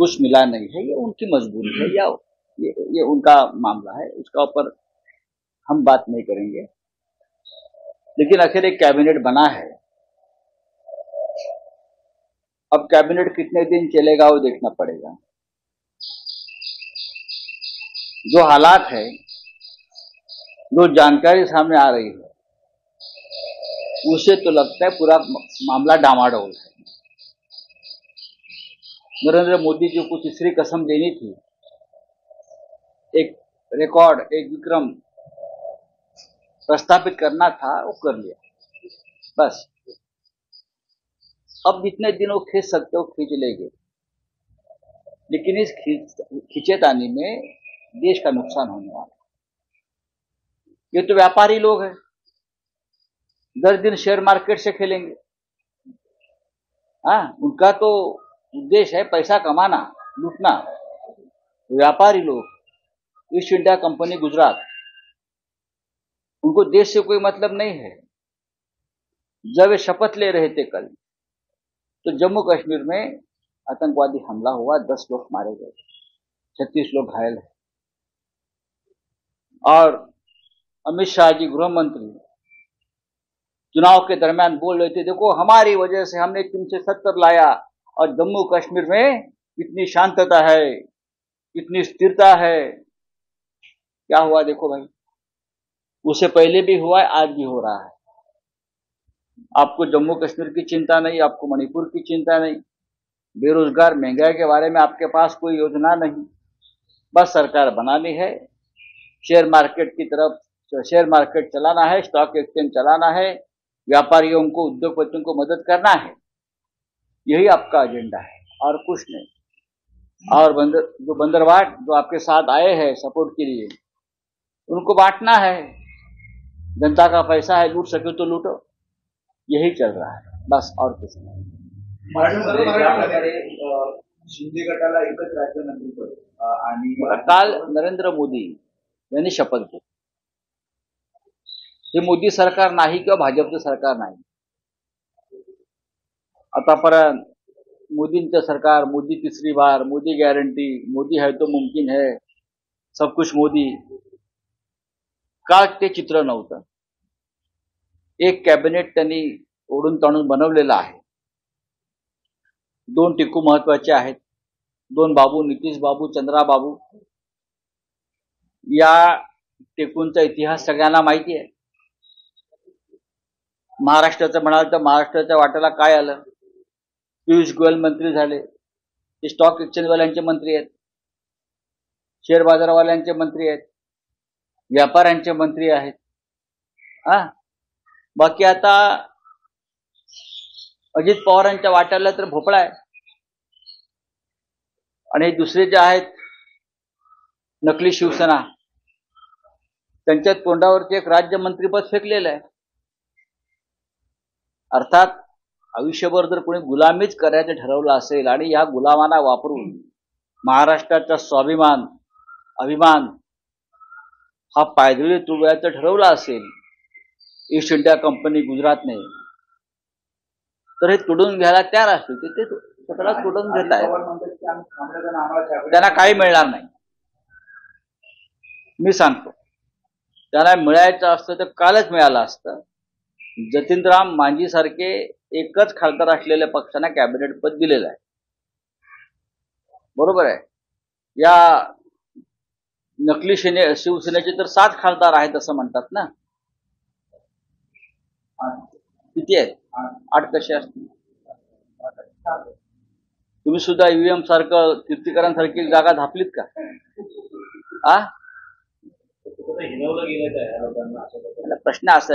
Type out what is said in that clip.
कुछ मिला नहीं है, ये उनकी मजबूरी है या ये उनका मामला है, उसका ऊपर हम बात नहीं करेंगे। लेकिन आखिर एक कैबिनेट बना है, अब कैबिनेट कितने दिन चलेगा वो देखना पड़ेगा। जो हालात है, जो जानकारी सामने आ रही है, उससे तो लगता है पूरा मामला डामाडोल है। नरेंद्र मोदी जी को तीसरी कसम देनी थी, एक रिकॉर्ड, एक विक्रम प्रस्थापित करना था, वो कर लिया बस। अब जितने दिन वो खींच सकते हो खींच लेंगे, लेकिन इस खींचेतानी में देश का नुकसान होने वाला। ये तो व्यापारी लोग हैं, 10 दिन शेयर मार्केट से खेलेंगे। हाँ, उनका तो उद्देश्य है पैसा कमाना, लूटना। व्यापारी लोग, ईस्ट इंडिया कंपनी गुजरात, उनको देश से कोई मतलब नहीं है। जब वे शपथ ले रहे थे कल, तो जम्मू कश्मीर में आतंकवादी हमला हुआ, 10 लोग मारे गए, 36 लोग घायल हैं। और अमित शाह जी गृह मंत्री चुनाव के दरमियान बोल रहे थे, देखो हमारी वजह से हमने 370 लाया और जम्मू कश्मीर में कितनी शांतता है, कितनी स्थिरता है। क्या हुआ देखो भाई, उससे पहले भी हुआ है, आज भी हो रहा है। आपको जम्मू कश्मीर की चिंता नहीं, आपको मणिपुर की चिंता नहीं, बेरोजगार महंगाई के बारे में आपके पास कोई योजना नहीं। बस सरकार बनानी है, शेयर मार्केट की तरफ, शेयर मार्केट चलाना है, स्टॉक एक्सचेंज चलाना है, व्यापारियों को, उद्योगपतियों को मदद करना है। यही आपका एजेंडा है और कुछ नहीं। और जो बंदरवाट जो आपके साथ आए हैं सपोर्ट के लिए, उनको बांटना है। जनता का पैसा है, लूट सके तो लूटो, यही चल रहा है बस, और कुछ नहीं। शिंदे गटाला एकच राज्यमंत्रीपद आणि काल नरेंद्र मोदी यांनी शपथ घेतली। हे मोदी सरकार नाही किंवा भाजपचं सरकार नाही, आतापर्यंत मोदींचं सरकार, मोदी तीसरी बार, मोदी गॅरंटी, मोदी है तो मुमकिन है, सब कुछ मोदी, काल ते चित्र नव्हतं। एक कॅबिनेट त्यांनी ओढून ताणून बनवलेलं आहे। 2 टिकू महत्वाचे आहेत, 2 बाबू, नितीश बाबू, चंद्रा बाबू। या टिकूंचा इतिहास सगळ्यांना माहिती आहे। महाराष्ट्राचं म्हणाल तर महाराष्ट्राच्या वाट्याला काय आलं, पियुष गोयल मंत्री झाले, ते स्टॉक एक्सचेंजवाल्यांचे मंत्री आहेत, शेअर बाजारवाल्यांचे मंत्री आहेत, व्यापाऱ्यांचे मंत्री आहेत। बाकी आता अजित पवारांच्या वाट्याला तर भोपळा आहे, आणि दुसरे जे आहेत नकली शिवसेना, त्यांच्या तोंडावरती एक राज्यमंत्रीपद फेकलेलं आहे। अर्थात आयुष्यभर जर कोणी गुलामीच करायचं ठरवलं असेल आणि या गुलामांना वापरून महाराष्ट्राचा स्वाभिमान, अभिमान हा पायदळी तुडवायचं ठरवलं असेल ईस्ट इंडिया कंपनी गुजरातने, तर हे तुडून घ्यायला तयार असतील, ते स्वतःला तुडून घेत आहेत। त्यांना काही मिळणार नाही, मी सांगतो। त्यांना मिळायचं असतं तर कालच मिळालं असतं। जतीनराम मांझी सारखे एकच खासदार असलेल्या पक्षांना कॅबिनेट पद दिलेलं आहे, बरोबर आहे। या नकली शिवसेनेचे तर 7 खासदार आहेत असं म्हणतात ना, किती आहेत? 8 कसे असतील? तुम्ही सुद्धा ईव्हीएम सारखं कीर्तिकरांसारखी जागा धापलीत का? हिनवलं गेलं काय? प्रश्न असा आहे